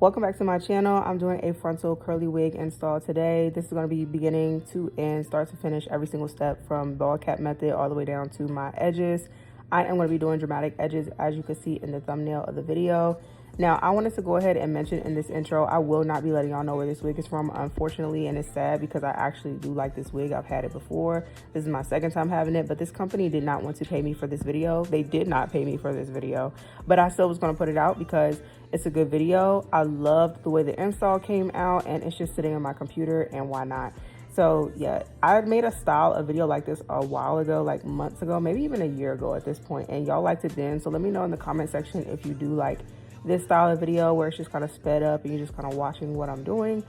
Welcome back to my channel. I'm doing a frontal curly wig install today. This is going to be beginning to end, start to finish, every single step from ball cap method all the way down to my edges. I am going to be doing dramatic edges, as you can see in the thumbnail of the video. Now, I wanted to go ahead and mention in this intro, I will not be letting y'all know where this wig is from, unfortunately, and it's sad because I actually do like this wig. I've had it before. This is my second time having it, but this company did not want to pay me for this video. They did not pay me for this video, but I still was going to put it out because it's a good video. I loved the way the install came out, and it's just sitting on my computer, and why not? So yeah, I made a video like this a while ago, like months ago, maybe even a year ago at this point, and y'all liked it then. So let me know in the comment section if you do like this style of video where it's just kind of sped up and you're just kind of watching what I'm doing.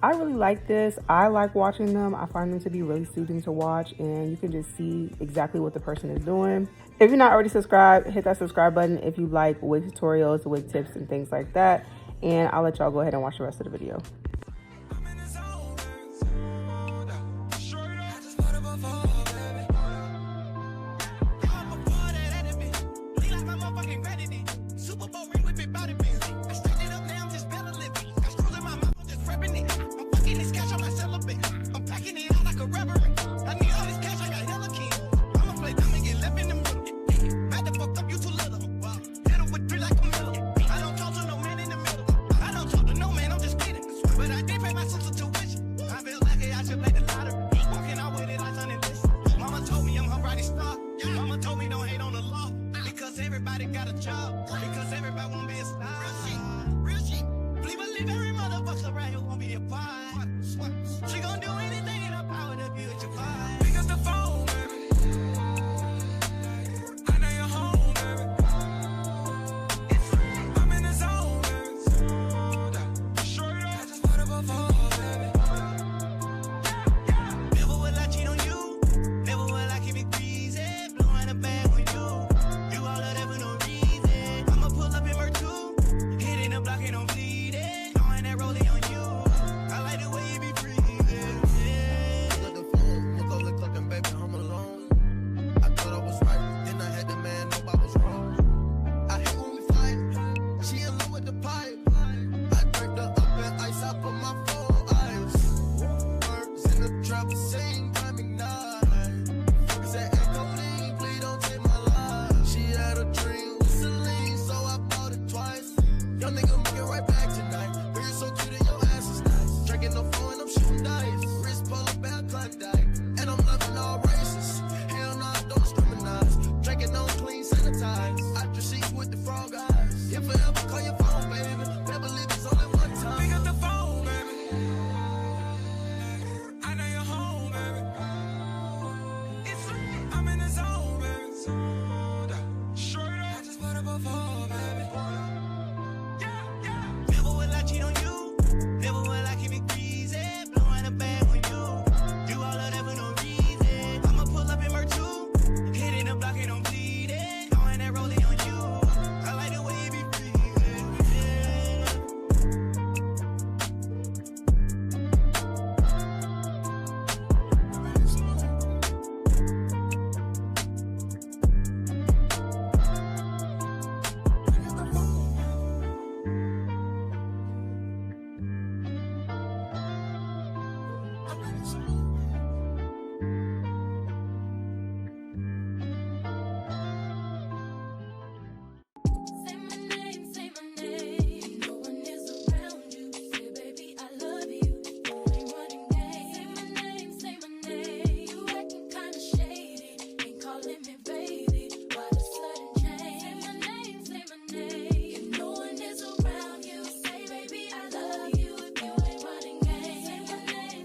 I really like this. I like watching them. I find them to be really soothing to watch, and you can just see exactly what the person is doing. If you're not already subscribed, hit that subscribe button if you like wig tutorials, wig tips, and things like that. And I'll let y'all go ahead and watch the rest of the video.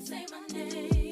Say my name.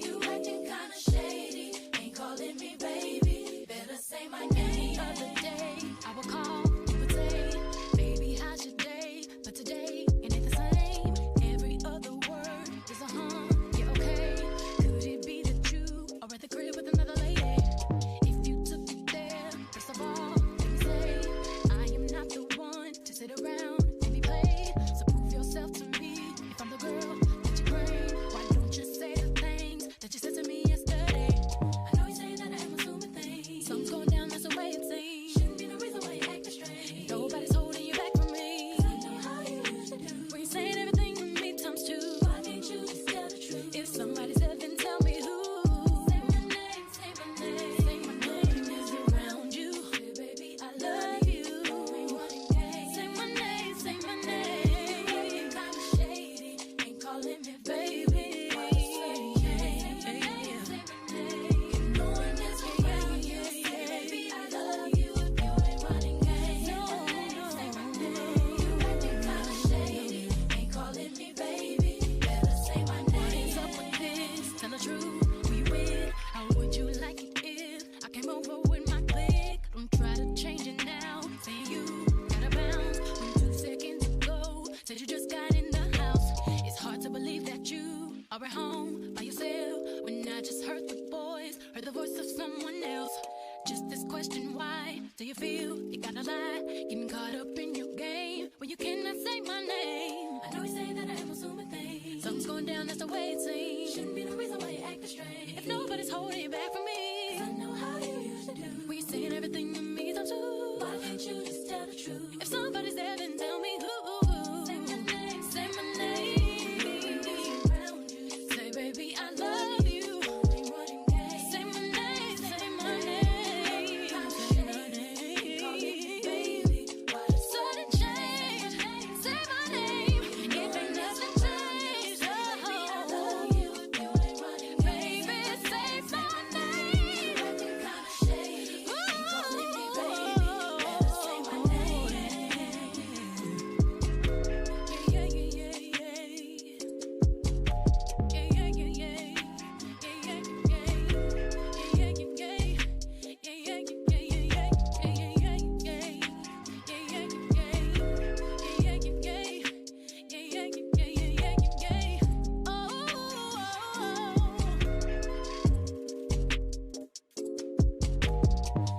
at home by yourself when I just heard the voice, heard the voice of someone else. Just this question, why do you feel you gotta lie? Getting caught up in your game when you cannot say my name. I know you say that I am assuming things. Something's going down, that's the way it seems. Shouldn't be the reason why you acting strange. If nobody's holding you back from me, 'cause I know how you used to do. When you're saying everything to me, I'm too. Why can't you just tell the truth? If somebody's there, then tell me who. Say my name, say my name. Say, baby, I love you. Say my name, say my name. Say my name. Sudden change. Say my name. If ain't nothing changed, oh, baby, say my name. Yeah, yeah, yeah, yeah. Yeah, yeah, yeah, yeah. Yeah, yeah, yeah, yeah. Yeah, yeah, yeah, yeah. Yeah, yeah, yeah, yeah, yeah. Yeah, yeah, yeah, yeah. Yeah, yeah, yeah, yeah. Yeah, yeah, yeah, yeah. Yeah, yeah, yeah, yeah, yeah, yeah. Oh,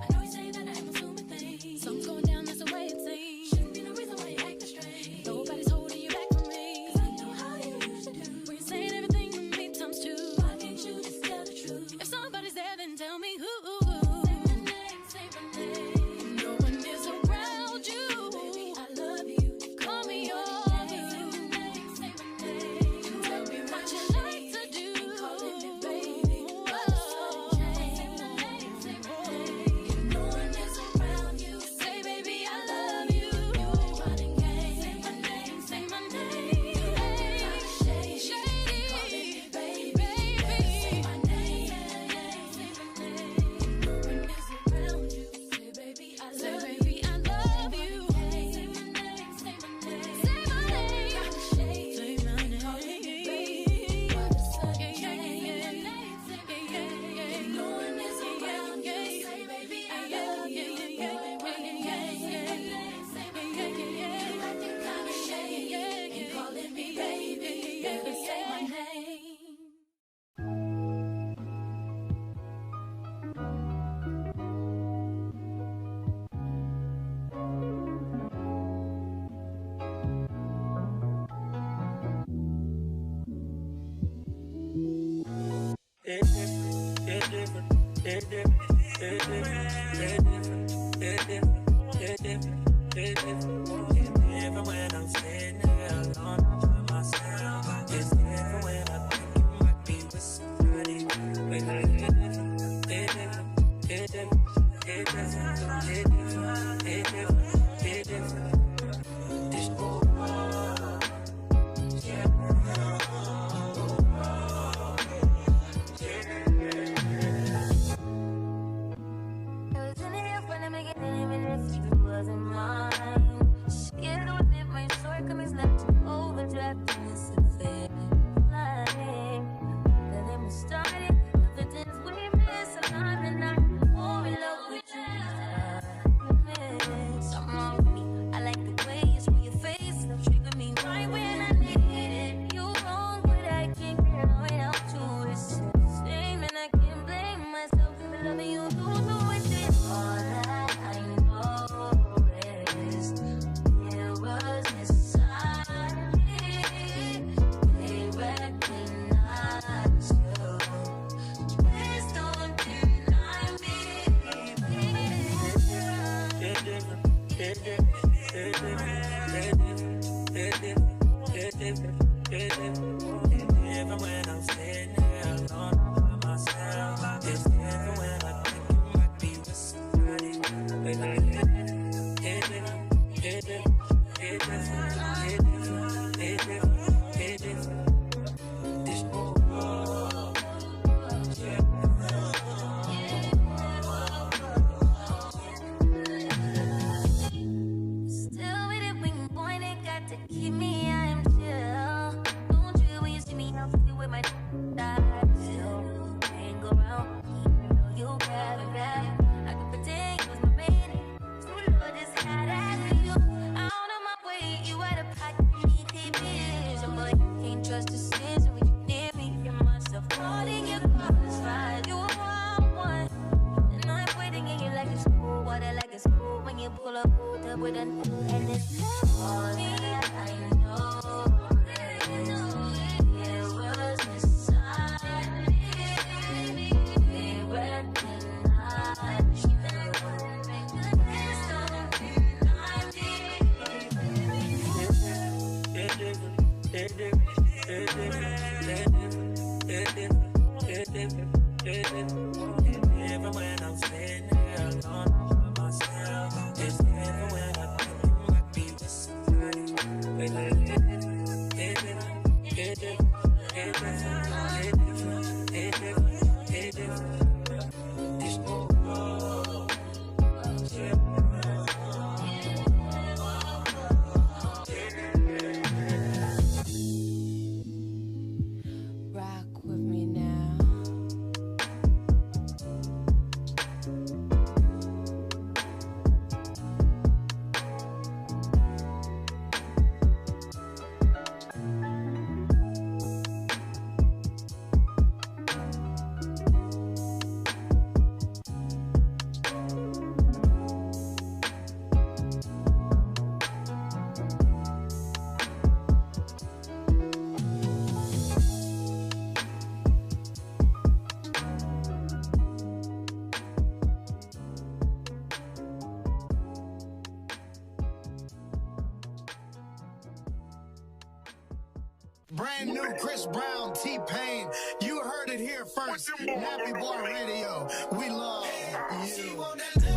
I know you say that I am assuming things. Something's going down, that's the way it seems. Shouldn't be no reason why you acting strange. Nobody's holding you back from me, 'cause I know how you used to do. When you're saying everything to me times two. Why can't you just tell the truth? If somebody's there, then tell me who. Say my name, say my name. No one is around you. Baby, I love you. Call me yours. Say my name, say my name. Tell me what you like to do. Calling me baby. Say my name, say my name. If no one is around you, say baby, I love you. You ain't running game. Say my name, say my name. Shady, calling me baby. Say my name, say my name. No one is around you. Say baby, I love you. Say baby, I love you. Say my name, say my name. Say my name. Say my name. Calling me baby. Yeah, yeah, yeah, yeah. Yeah, yeah, yeah. If no one is around you, say baby, I love you. You ain't running game. Say my name, say my name. You acting kinda shady. Ain't calling me baby. Baby, say my name. Even when I'm sitting there alone by myself, it's different when I think you might be with somebody. But it different, it different, it different, it different, it different, it different, it different. This I was in here when I make it even if you wasn't mine. Scared to admit my shortcomings left overdraft in this affair. Lying, then we started. The things we miss, and I'm not more in love with you. Something wrong with me. I like the way you screw your face. It'll trigger me right when I need it. You wrong, but I can't get it out to it. Shame, and I can't blame myself for loving you. All that I know is it was inside me. They recognize you. Please don't deny me. it different, it different, it different, it different, it different, it different, it different. Even when I'm sitting there alone by myself, it's different when I think you might be with somebody. But it different, it different, it different, it different, it different, it different, it different. This Still with it when you point it, got to keep me, I am chill. Don't you when you see me, I'll feel with my Even when I'm sitting here alone by myself, it's different when I think you might be with somebody. Rock with me now. Brand new Chris Brown, T-Pain. You heard it here first. Nappy Boy Radio. We love you.